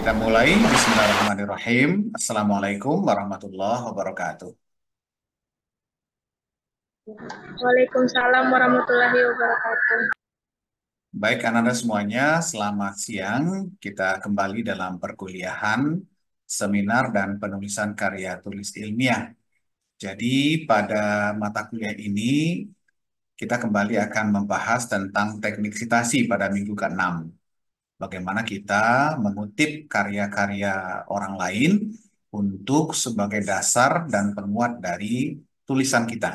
Kita mulai. Bismillahirrahmanirrahim. Assalamualaikum warahmatullahi wabarakatuh. Waalaikumsalam warahmatullahi wabarakatuh. Baik, anak-anak semuanya, selamat siang. Kita kembali dalam perkuliahan, seminar, dan penulisan karya tulis ilmiah. Jadi, pada mata kuliah ini, kita kembali akan membahas tentang teknik citasi pada minggu ke-6. Bagaimana kita mengutip karya-karya orang lain untuk sebagai dasar dan penguat dari tulisan kita.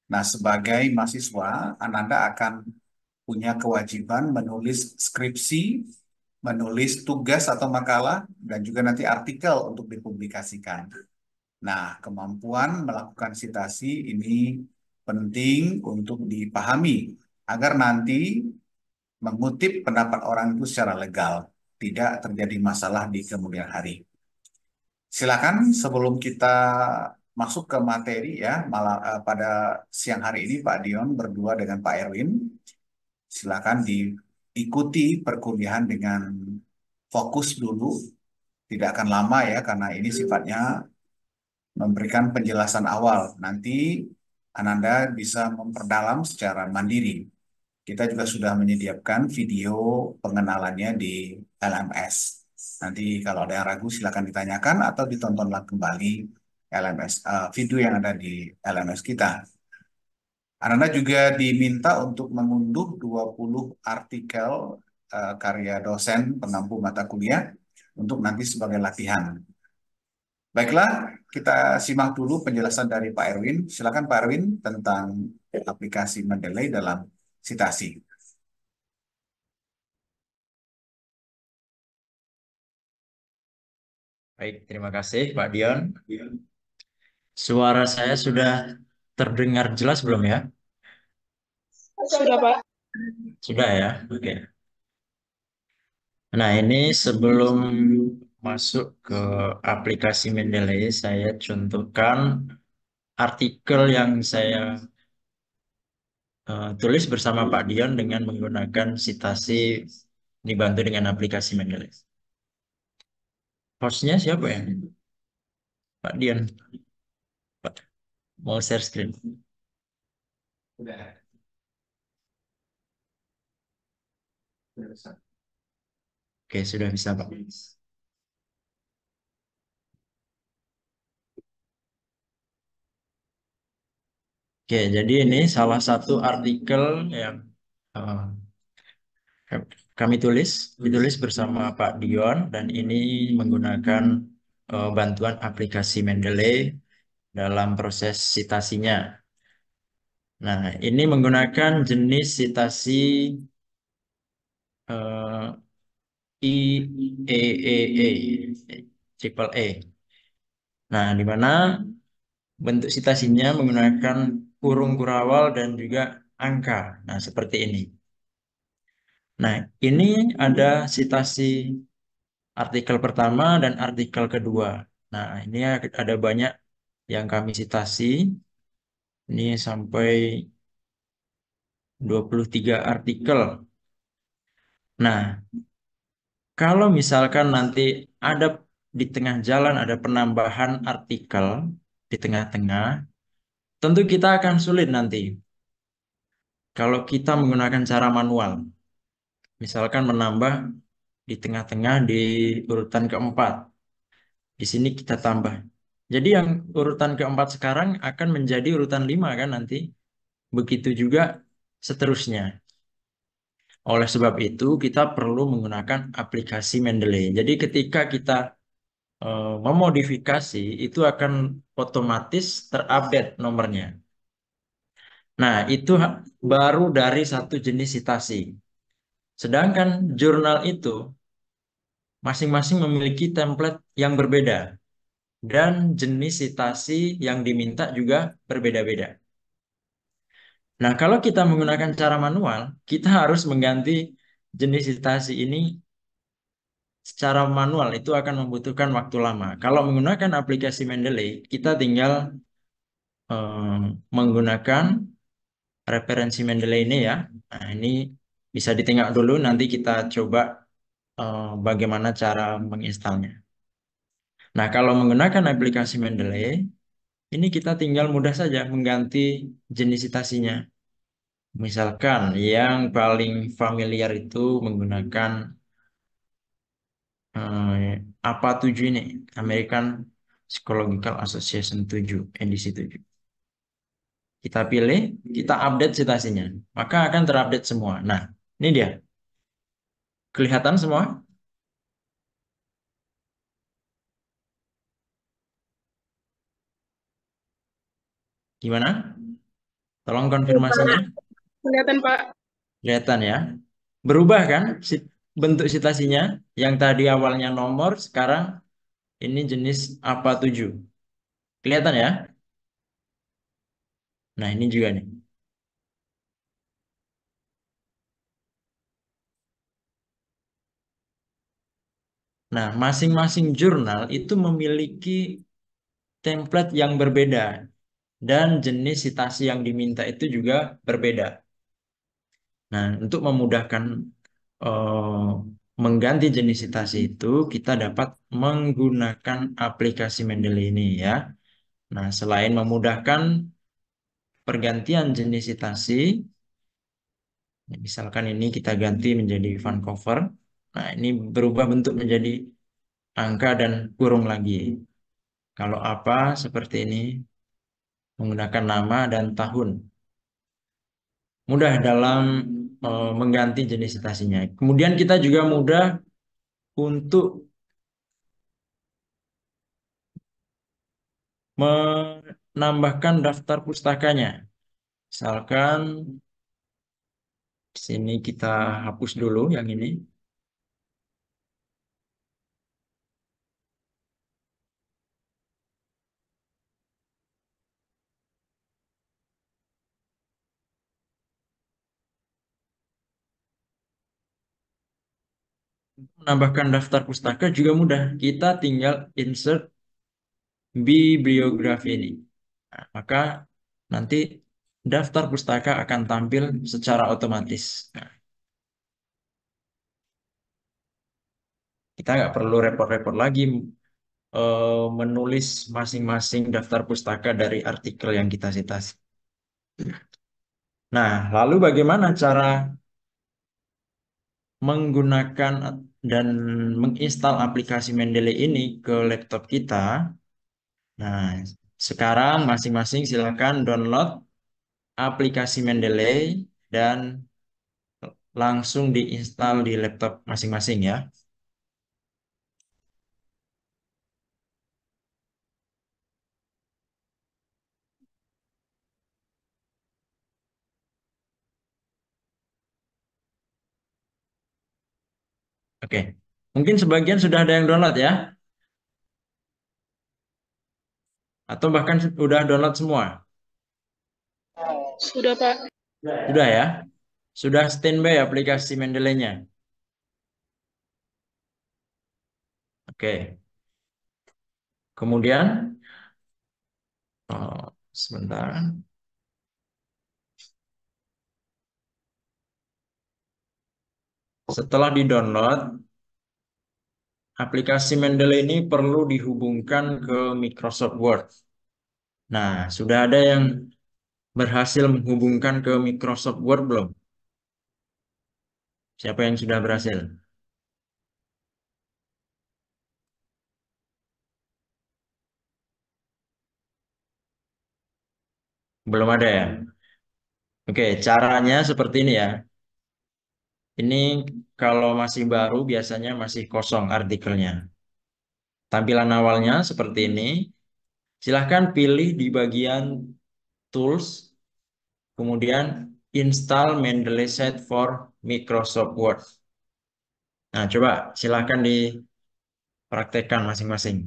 Nah, sebagai mahasiswa, Ananda akan punya kewajiban menulis skripsi, menulis tugas atau makalah, dan juga nanti artikel untuk dipublikasikan. Nah, kemampuan melakukan sitasi ini penting untuk dipahami agar nanti mengutip pendapat orang itu secara legal, tidak terjadi masalah di kemudian hari. Silakan sebelum kita masuk ke materi ya, pada siang hari ini Pak Dion berdua dengan Pak Erwin, silakan diikuti perkuliahan dengan fokus dulu, tidak akan lama ya karena ini sifatnya memberikan penjelasan awal. Nanti Ananda bisa memperdalam secara mandiri. Kita juga sudah menyediakan video pengenalannya di LMS. Nanti kalau ada yang ragu silakan ditanyakan atau ditontonlah kembali LMS video yang ada di LMS kita. Ananda juga diminta untuk mengunduh 20 artikel karya dosen pengampu mata kuliah untuk nanti sebagai latihan. Baiklah, kita simak dulu penjelasan dari Pak Erwin. Silakan Pak Erwin tentang aplikasi Mendeley dalam sitasi. Baik, terima kasih Pak Dion. Suara saya sudah terdengar jelas belum ya? Sudah, Pak. Sudah ya? Oke. Nah, ini sebelum masuk ke aplikasi Mendeley, saya contohkan artikel yang saya tulis bersama Pak Dion dengan menggunakan sitasi dibantu dengan aplikasi Mendeley. Hostnya siapa ya? Pak Dion. Pak, mau share screen? Sudah. Oke, sudah bisa Pak. Oke, jadi ini salah satu artikel yang eh, kami ditulis bersama Pak Dion, dan ini menggunakan bantuan aplikasi Mendeley dalam proses sitasinya. Nah, ini menggunakan jenis sitasi eh, IEEE, triple E. Nah, di mana bentuk sitasinya menggunakan kurung kurawal dan juga angka. Nah, seperti ini. Nah, ini ada sitasi artikel pertama dan artikel kedua. Nah, ini ada banyak yang kami citasi. Ini sampai 23 artikel. Nah, kalau misalkan nanti ada di tengah jalan ada penambahan artikel di tengah-tengah, tentu kita akan sulit nanti kalau kita menggunakan cara manual. Misalkan menambah di tengah-tengah di urutan keempat. Di sini kita tambah. Jadi yang urutan keempat sekarang akan menjadi urutan 5 kan nanti. Begitu juga seterusnya. Oleh sebab itu kita perlu menggunakan aplikasi Mendeley. Jadi ketika kita memodifikasi itu akan otomatis terupdate nomornya. Nah, itu baru dari satu jenis sitasi. Sedangkan jurnal itu masing-masing memiliki template yang berbeda. Dan jenis sitasi yang diminta juga berbeda-beda. Nah, kalau kita menggunakan cara manual, kita harus mengganti jenis sitasi ini secara manual, itu akan membutuhkan waktu lama. Kalau menggunakan aplikasi Mendeley, kita tinggal menggunakan referensi Mendeley ini ya. Nah, ini bisa ditengok dulu, nanti kita coba bagaimana cara menginstalnya. Nah, kalau menggunakan aplikasi Mendeley, ini kita tinggal mudah saja mengganti jenis citasinya. Misalkan yang paling familiar itu menggunakan APA 7 ini, American Psychological Association 7, edisi 7. Kita pilih, kita update citasinya, maka akan terupdate semua. Nah, ini dia. Kelihatan semua? Gimana? Tolong Iya, Pak. konfirmasinya. Kelihatan, Pak. Kelihatan ya. Berubah kan bentuk citasinya? Yang tadi awalnya nomor, sekarang ini jenis APA 7. Kelihatan ya? Nah, ini juga nih. Nah, masing-masing jurnal itu memiliki template yang berbeda dan jenis citasi yang diminta itu juga berbeda. Nah, untuk memudahkan eh, mengganti jenis citasi itu, kita dapat menggunakan aplikasi Mendeley ini ya. Nah, selain memudahkan pergantian jenis citasi, misalkan ini kita ganti menjadi Vancouver. Nah, ini berubah bentuk menjadi angka dan kurung lagi. Kalau apa seperti ini, menggunakan nama dan tahun. Mudah dalam mengganti jenis citasinya. Kemudian kita juga mudah untuk menambahkan daftar pustakanya. Misalkan di sini kita hapus dulu yang ini. Menambahkan daftar pustaka juga mudah. Kita tinggal insert bibliografi ini. Nah, maka nanti daftar pustaka akan tampil secara otomatis. Nah, kita nggak perlu repot-repot lagi menulis masing-masing daftar pustaka dari artikel yang kita citasi. Nah, lalu bagaimana cara menggunakan dan menginstal aplikasi Mendeley ini ke laptop kita? Nah, sekarang masing-masing silakan download aplikasi Mendeley dan langsung diinstal di laptop masing-masing ya. Oke, mungkin sebagian sudah ada yang download ya, atau bahkan sudah download semua. Sudah, Pak. Sudah ya, sudah standby aplikasi Mendeley-nya. Oke, kemudian sebentar. Setelah di-download, aplikasi Mendeley ini perlu dihubungkan ke Microsoft Word. Nah, sudah ada yang berhasil menghubungkan ke Microsoft Word belum? Siapa yang sudah berhasil? Belum ada ya? Oke, caranya seperti ini ya. Ini kalau masih baru biasanya masih kosong artikelnya. Tampilan awalnya seperti ini. Silahkan pilih di bagian Tools, kemudian Install Mendeley Set for Microsoft Word. Nah, coba silahkan dipraktekkan masing-masing.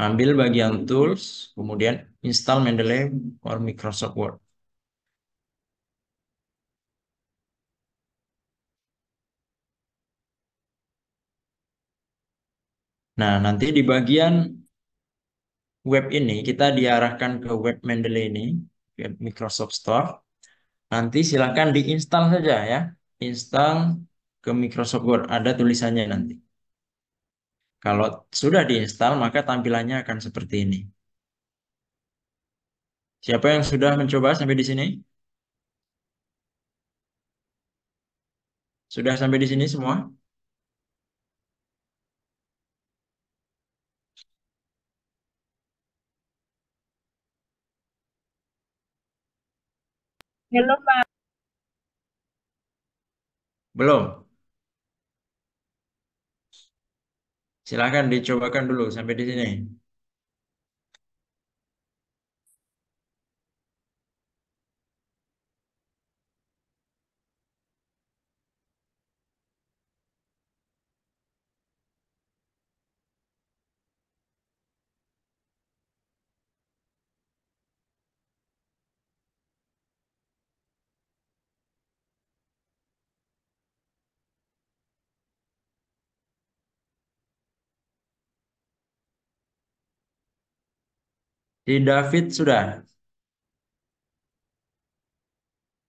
Ambil bagian Tools, kemudian Install Mendeley for Microsoft Word. Nah, nanti di bagian web ini kita diarahkan ke web Mendeley ini, web Microsoft Store. Nanti silahkan diinstal saja ya. Install ke Microsoft Word. Ada tulisannya nanti. Kalau sudah diinstal, maka tampilannya akan seperti ini. Siapa yang sudah mencoba sampai di sini? Sudah sampai di sini semua? Halo Pak. Belum? Silahkan dicobakan dulu sampai di sini. Di David sudah.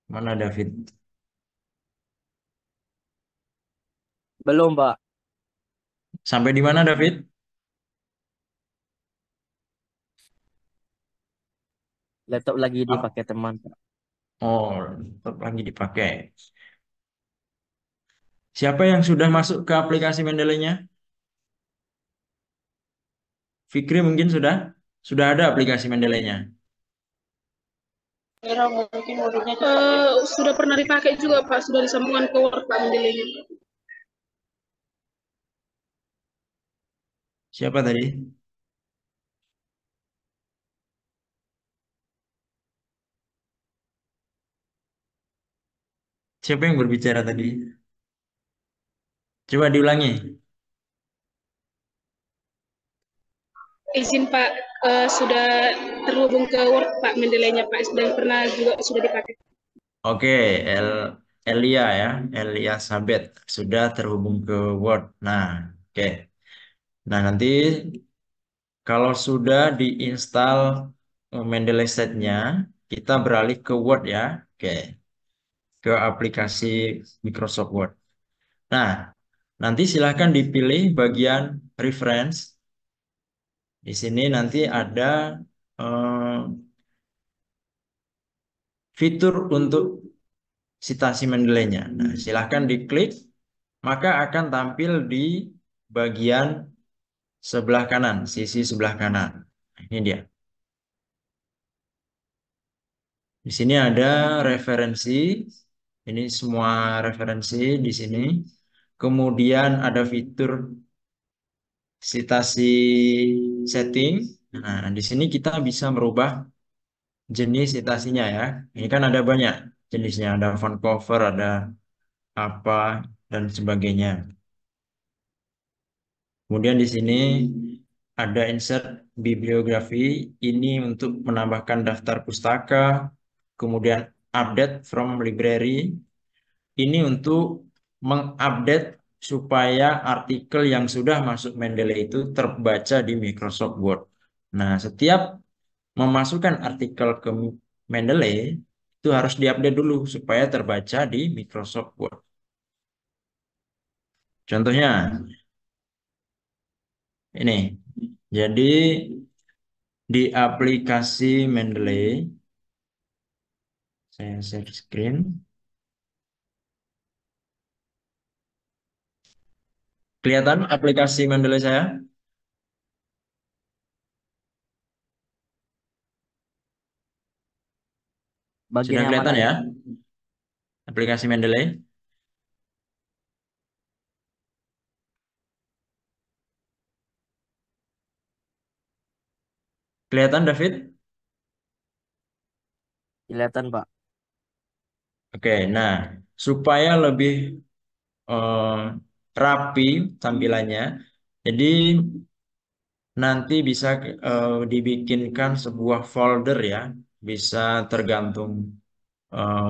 Mana David? Belum, Pak. Sampai di mana David? Laptop lagi Ap- dipakai teman, Pak. Oh, tetap lagi dipakai. Siapa yang sudah masuk ke aplikasi Mendeley-nya? Fikri mungkin sudah? Sudah ada aplikasi Mendeley-nya. Sudah pernah dipakai juga Pak, sudah disambungkan ke Word Pak Mendeley. Siapa tadi? Siapa yang berbicara tadi? Coba diulangi. Izin Pak, sudah terhubung ke Word Pak Mendeley-nya Pak, dan pernah juga sudah dipakai. Oke, El Elia ya, Elia Sabet sudah terhubung ke Word. Nah, oke. Nah, nanti kalau sudah diinstal Mendeley Set-nya, kita beralih ke Word ya. Oke, ke aplikasi Microsoft Word. Nah, nanti silahkan dipilih bagian reference. Di sini nanti ada eh, fitur untuk citasi Mendeley-nya. Nah, silahkan diklik, maka akan tampil di bagian sebelah kanan, sisi sebelah kanan. Nah, ini dia. Di sini ada referensi. Ini semua referensi di sini. Kemudian ada fitur citasi setting. Nah, di sini kita bisa merubah jenis citasinya ya. Ini kan ada banyak jenisnya. Ada font cover, ada apa, dan sebagainya. Kemudian di sini ada insert bibliografi. Ini untuk menambahkan daftar pustaka. Kemudian update from library. Ini untuk mengupdate supaya artikel yang sudah masuk Mendeley itu terbaca di Microsoft Word. Nah, setiap memasukkan artikel ke Mendeley itu harus diupdate dulu supaya terbaca di Microsoft Word. Contohnya ini. Jadi di aplikasi Mendeley, saya share screen. Kelihatan aplikasi Mendeley saya? Bagian Sudah yang mana kelihatan ya itu? aplikasi Mendeley? Kelihatan David? Kelihatan, Pak. Oke, nah supaya lebih eh, rapi tampilannya, jadi nanti bisa dibikinkan sebuah folder ya, bisa tergantung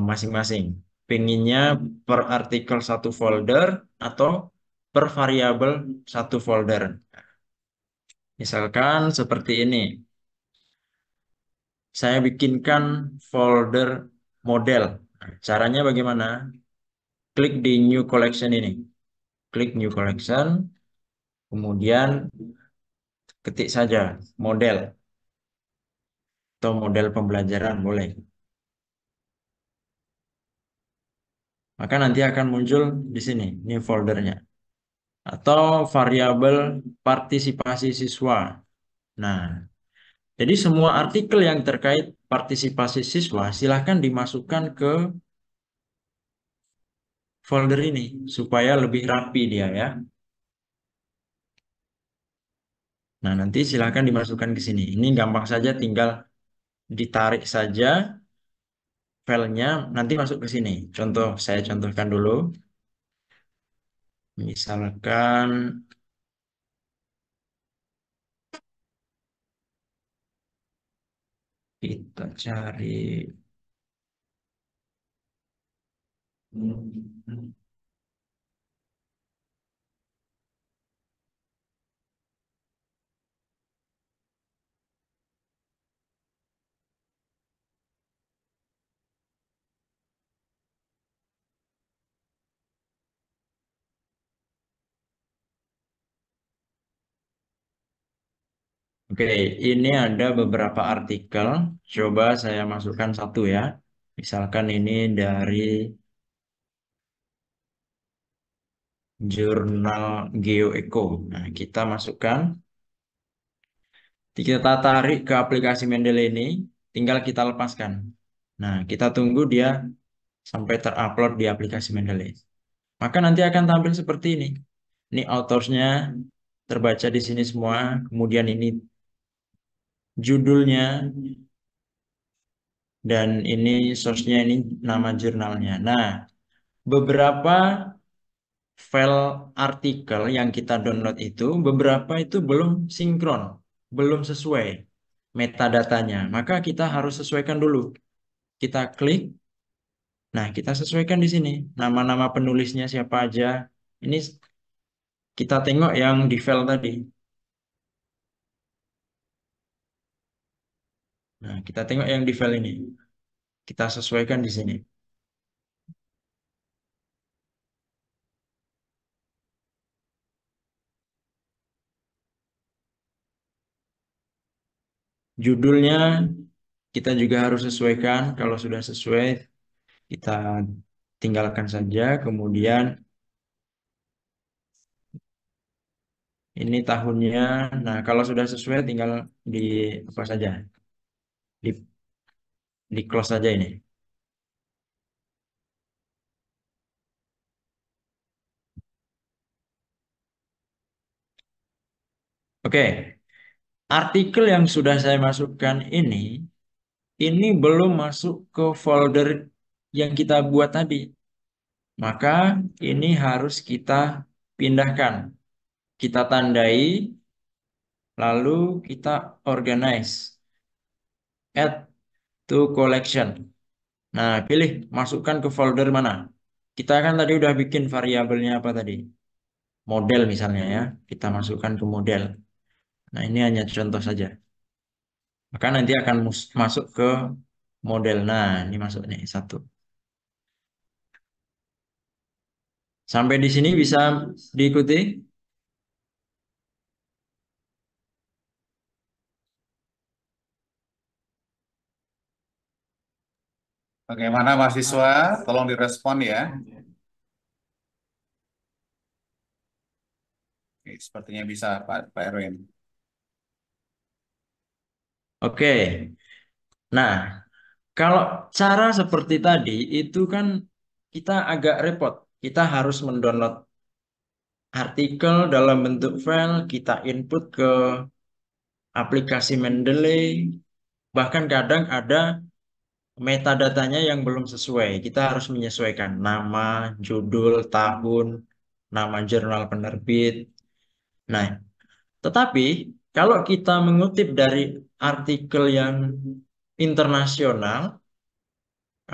masing-masing. Pinginnya per artikel satu folder atau per variabel satu folder. Misalkan seperti ini, saya bikinkan folder model. Caranya bagaimana? Klik di New Collection ini. Klik New Collection, kemudian ketik saja model atau model pembelajaran boleh. Maka nanti akan muncul di sini, ini foldernya. Atau variabel partisipasi siswa. Nah, jadi semua artikel yang terkait partisipasi siswa silahkan dimasukkan ke folder ini supaya lebih rapi dia ya. Nah, nanti silahkan dimasukkan ke sini. Ini gampang saja, tinggal ditarik saja filenya, nanti masuk ke sini. Contoh, saya contohkan dulu. Misalkan kita cari Oke, ini ada beberapa artikel. Coba saya masukkan satu ya. Misalkan ini dari jurnal GeoEco. Nah, kita masukkan. Kita tarik ke aplikasi Mendeley ini, tinggal kita lepaskan. Nah, kita tunggu dia sampai terupload di aplikasi Mendeley. Maka nanti akan tampil seperti ini. Ini autorsnya terbaca di sini semua. Kemudian ini judulnya. Dan ini source-nya, ini nama jurnalnya. Nah, beberapa file artikel yang kita download itu, beberapa itu belum sinkron, belum sesuai metadatanya. Maka kita harus sesuaikan dulu. Kita klik, nah kita sesuaikan di sini. Nama-nama penulisnya siapa aja. Ini kita tengok yang di file tadi. Nah, kita tengok yang di file ini. Kita sesuaikan di sini. Judulnya kita juga harus sesuaikan. Kalau sudah sesuai, kita tinggalkan saja. Kemudian ini tahunnya. Nah, kalau sudah sesuai, tinggal di apa saja, di close saja ini. Oke, artikel yang sudah saya masukkan ini belum masuk ke folder yang kita buat tadi. Maka ini harus kita pindahkan. Kita tandai, lalu kita organize. Add to collection. Nah, pilih masukkan ke folder mana. Kita kan tadi udah bikin variabelnya apa tadi? Model misalnya ya. Kita masukkan ke model. Nah, ini hanya contoh saja. Maka nanti akan masuk ke model. Nah, ini masuk nih satu. Sampai di sini bisa diikuti? Bagaimana mahasiswa? Tolong direspon ya. Oke, sepertinya bisa Pak Erwin. Oke. Nah, kalau cara seperti tadi itu kan kita agak repot. Kita harus mendownload artikel dalam bentuk file, kita input ke aplikasi Mendeley, bahkan kadang ada metadatanya yang belum sesuai. Kita harus menyesuaikan nama, judul, tahun, nama jurnal penerbit. Nah, tetapi kalau kita mengutip dari artikel yang internasional,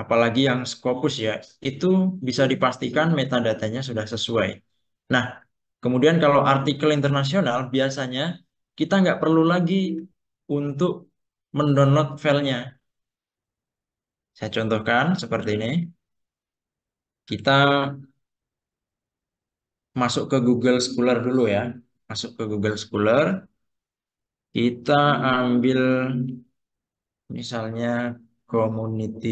apalagi yang Scopus ya, itu bisa dipastikan metadatanya sudah sesuai. Nah, kemudian kalau artikel internasional, biasanya kita nggak perlu lagi untuk mendownload filenya. Saya contohkan seperti ini. Kita masuk ke Google Scholar dulu ya. Masuk ke Google Scholar. Kita ambil misalnya community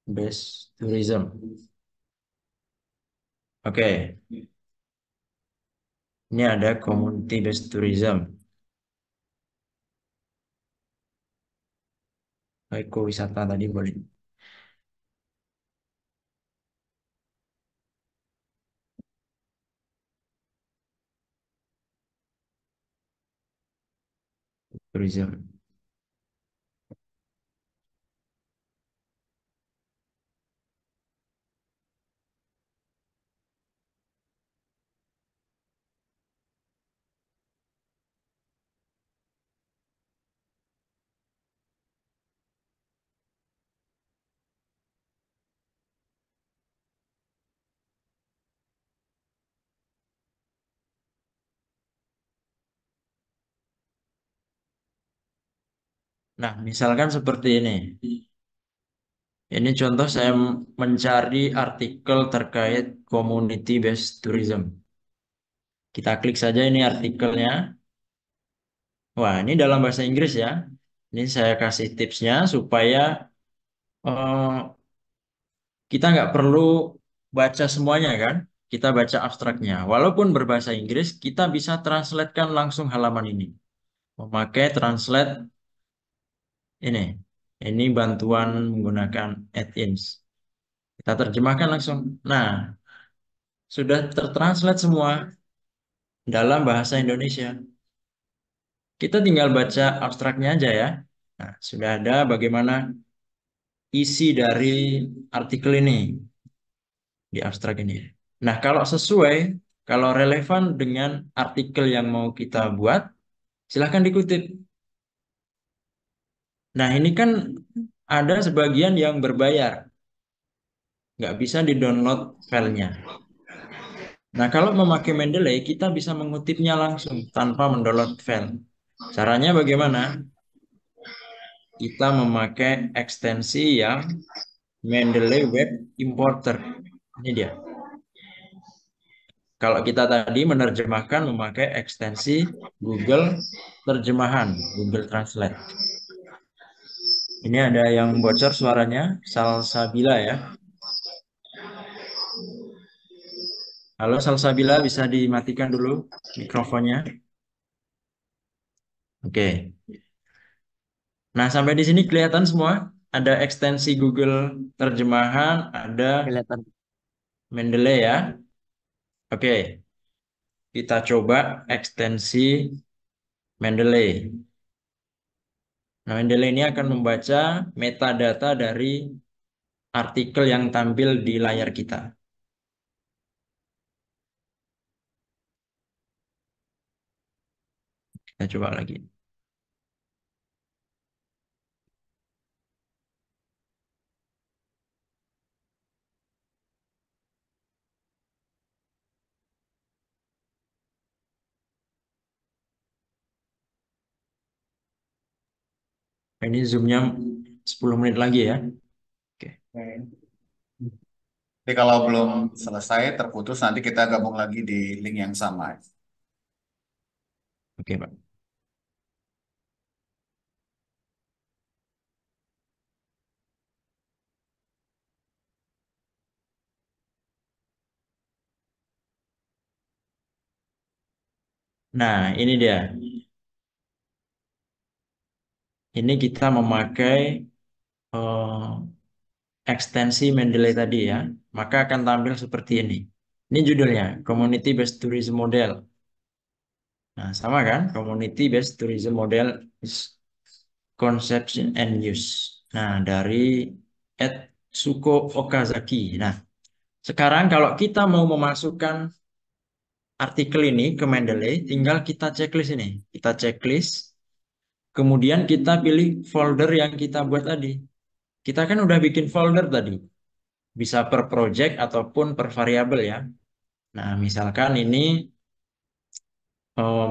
based tourism. Oke, ini ada community based tourism. Ekowisata tadi boleh. Tourism. Nah, misalkan seperti ini. Ini contoh saya mencari artikel terkait community based tourism. Kita klik saja ini artikelnya. Wah, ini dalam bahasa Inggris ya. Ini saya kasih tipsnya supaya eh, kita nggak perlu baca semuanya kan. Kita baca abstraknya. Walaupun berbahasa Inggris, kita bisa translatekan langsung halaman ini. Memakai translate ini. Ini bantuan menggunakan add-ins. Kita terjemahkan langsung. Nah, sudah tertranslate semua dalam bahasa Indonesia. Kita tinggal baca abstraknya aja ya. Nah, sudah ada bagaimana isi dari artikel ini di abstrak ini. Nah, kalau sesuai, kalau relevan dengan artikel yang mau kita buat, silahkan dikutip. Nah, ini kan ada sebagian yang berbayar. Nggak bisa di-download filenya. Nah, kalau memakai Mendeley, kita bisa mengutipnya langsung tanpa mendownload file. Caranya bagaimana? Kita memakai ekstensi yang Mendeley Web Importer. Ini dia. Kalau kita tadi menerjemahkan memakai ekstensi Google Terjemahan, Google Translate. Ini ada yang bocor suaranya, Salsabila ya. Halo Salsabila, bisa dimatikan dulu mikrofonnya. Oke. Nah, sampai di sini kelihatan semua. Ada ekstensi Google Terjemahan, ada Kelihatan. Mendeley ya. Oke. Kita coba ekstensi Mendeley. Nah, Mendeley ini akan membaca metadata dari artikel yang tampil di layar kita. Kita coba lagi. Nah, ini zoomnya 10 menit lagi ya. Oke, Jadi kalau belum selesai, terputus, nanti kita gabung lagi di link yang sama. oke Pak. Nah, ini dia. Ini kita memakai ekstensi Mendeley tadi ya. Maka akan tampil seperti ini. Ini judulnya, Community Based Tourism Model. Nah, sama kan? Community Based Tourism Model is Conception and Use. Nah, dari Suko Okazaki. Nah, sekarang kalau kita mau memasukkan artikel ini ke Mendeley, tinggal kita checklist ini. Kita checklist, kemudian kita pilih folder yang kita buat tadi. Kita kan udah bikin folder tadi. Bisa per project ataupun per variabel ya. Nah, misalkan ini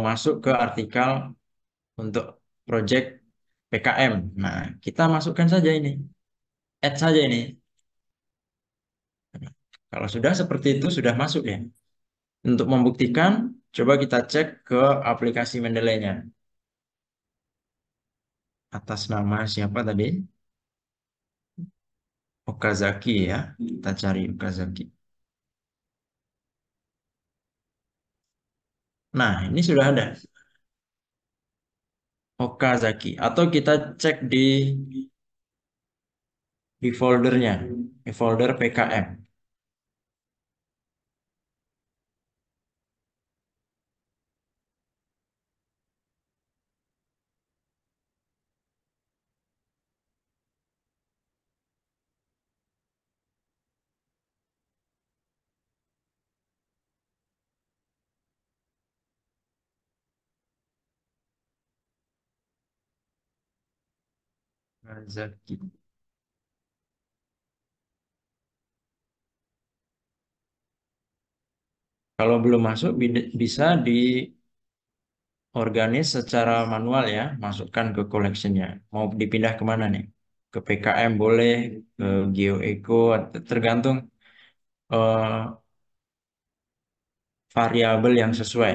masuk ke artikel untuk project PKM. Nah, kita masukkan saja ini. Add saja ini. Kalau sudah seperti itu, sudah masuk ya. Untuk membuktikan, coba kita cek ke aplikasi Mendeley-nya. Atas nama siapa tadi? Okazaki ya. Kita cari Okazaki. Nah, ini sudah ada Okazaki. Atau kita cek di foldernya, di folder PKM. Okazaki. Kalau belum masuk, bisa diorganis secara manual ya, masukkan ke collection-nya. Mau dipindah kemana nih? Ke PKM boleh, ke GeoEco, tergantung eh, variabel yang sesuai.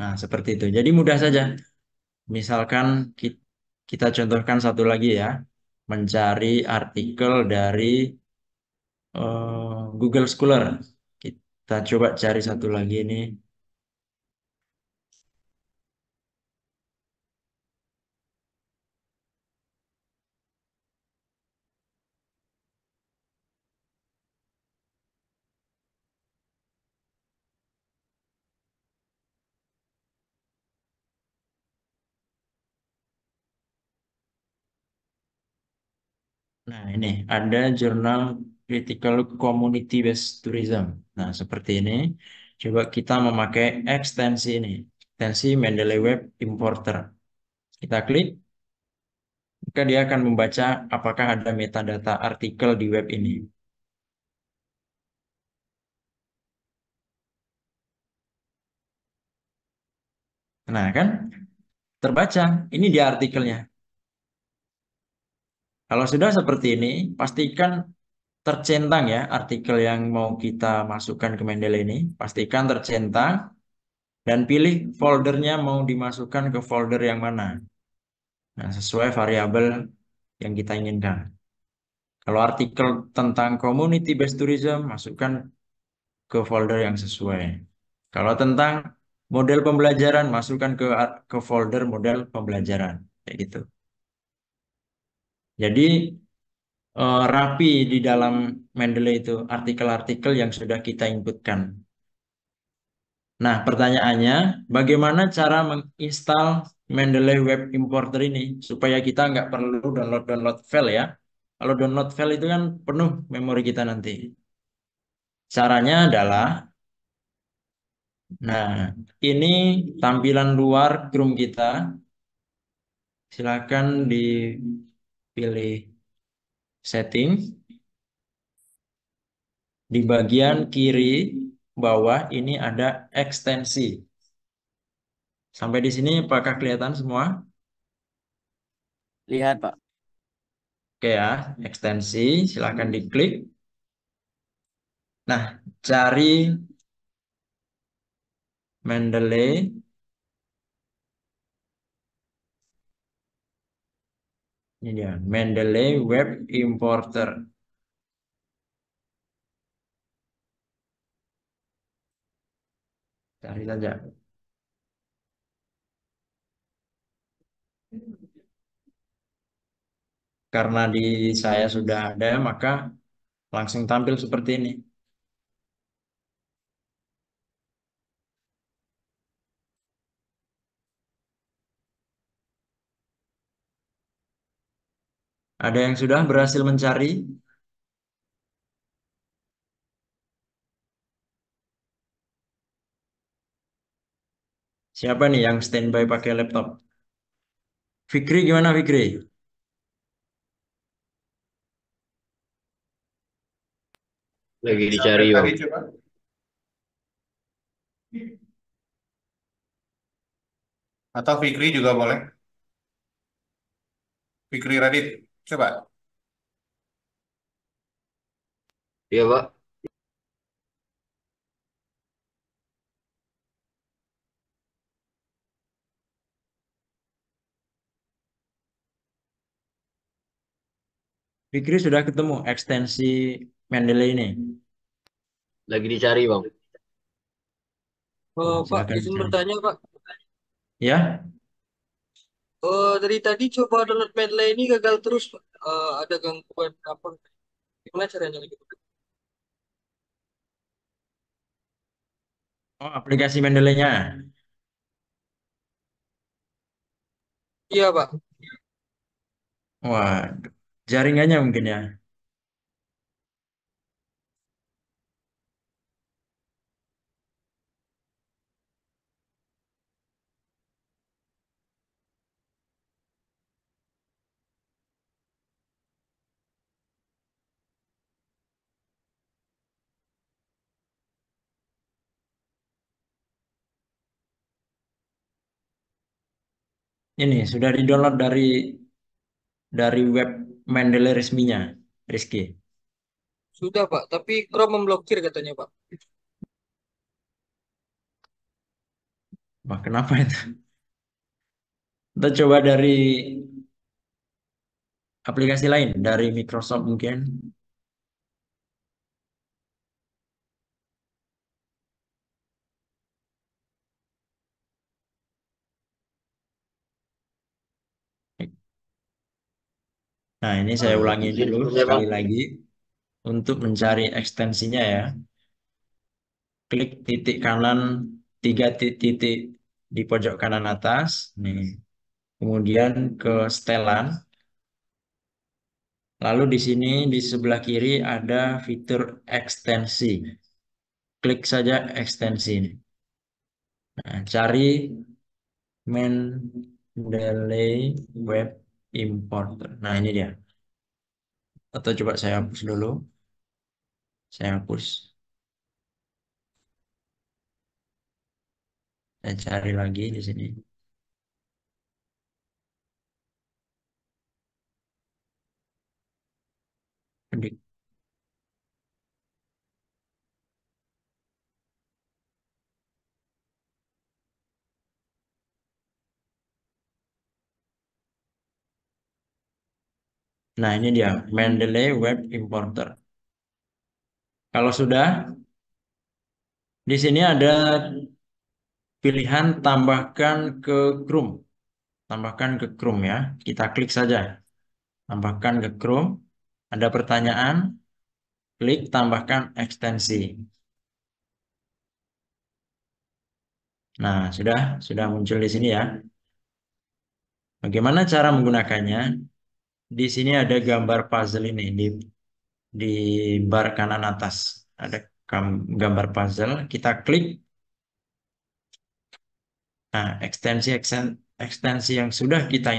Nah, seperti itu. Jadi mudah saja. Misalkan kita contohkan satu lagi ya, mencari artikel dari Google Scholar. Kita coba cari satu lagi ini. Nah, ini ada jurnal Critical Community Based Tourism. Nah, seperti ini. Coba kita memakai ekstensi ini. Ekstensi Mendeley Web Importer. Kita klik, maka dia akan membaca apakah ada metadata artikel di web ini. Nah, kan terbaca. Ini dia artikelnya. Kalau sudah seperti ini, pastikan tercentang ya artikel yang mau kita masukkan ke Mendeley ini. Pastikan tercentang dan pilih foldernya mau dimasukkan ke folder yang mana. Nah, sesuai variabel yang kita inginkan. Kalau artikel tentang community based tourism, masukkan ke folder yang sesuai. Kalau tentang model pembelajaran, masukkan ke folder model pembelajaran. Kayak gitu. Jadi rapi di dalam Mendeley itu artikel-artikel yang sudah kita inputkan. Nah, pertanyaannya, bagaimana cara menginstal Mendeley Web Importer ini supaya kita nggak perlu download file ya? Kalau download file itu kan penuh memori kita nanti. Caranya adalah, nah, ini tampilan luar Chrome kita. Silakan dipilih setting. Di bagian kiri bawah ini ada ekstensi. Sampai di sini apakah kelihatan semua? Lihat, Pak. Oke ya, ekstensi, silakan diklik. Nah, cari Mendeley. Ini dia, Mendeley Web Importer. Cari saja. Karena di saya sudah ada, maka langsung tampil seperti ini. Ada yang sudah berhasil mencari? Siapa nih yang standby pakai laptop? Fikri gimana Fikri? Lagi dicari Sampai bang. tadi coba. Atau Fikri juga boleh. Fikri Radit, coba. Iya, Pak. Fikri sudah ketemu ekstensi Mendeley ini. Lagi dicari, Bang. Nah, Pak, silakan izin dicari. bertanya, Pak. Ya, Dari tadi coba download Medley ini gagal terus, Pak. Ada gangguan apa? Gimana caranya lagi? oh aplikasi Mendeley-nya. Iya, Pak. Wah, jaringannya mungkin ya. Ini sudah di-download dari web Mendeley resminya, Rizky. Sudah, Pak. Tapi Chrome memblokir katanya, Pak. Wah, kenapa itu? Kita coba dari aplikasi lain, dari Microsoft mungkin. Nah, ini saya ulangi Izin dulu dulu ya, sekali Bang. lagi untuk mencari ekstensinya ya. Klik titik kanan, tiga titik di pojok kanan atas. Nih. Kemudian ke setelan. Lalu di sini di sebelah kiri ada fitur ekstensi. Klik saja ekstensi ini. Nah, cari Mendeley Web Importer. Nah, ini dia. Atau coba saya hapus dulu. Saya hapus. Saya cari lagi di sini. Ketik. Nah, ini dia Mendeley Web Importer. Kalau sudah, di sini ada pilihan tambahkan ke Chrome. Tambahkan ke Chrome ya. Kita klik saja. Tambahkan ke Chrome. Ada pertanyaan, klik tambahkan ekstensi. Nah, sudah muncul di sini ya. Bagaimana cara menggunakannya? Di sini ada gambar puzzle ini di bar kanan atas. Ada gambar puzzle. Kita klik. Nah, ekstensi yang sudah kita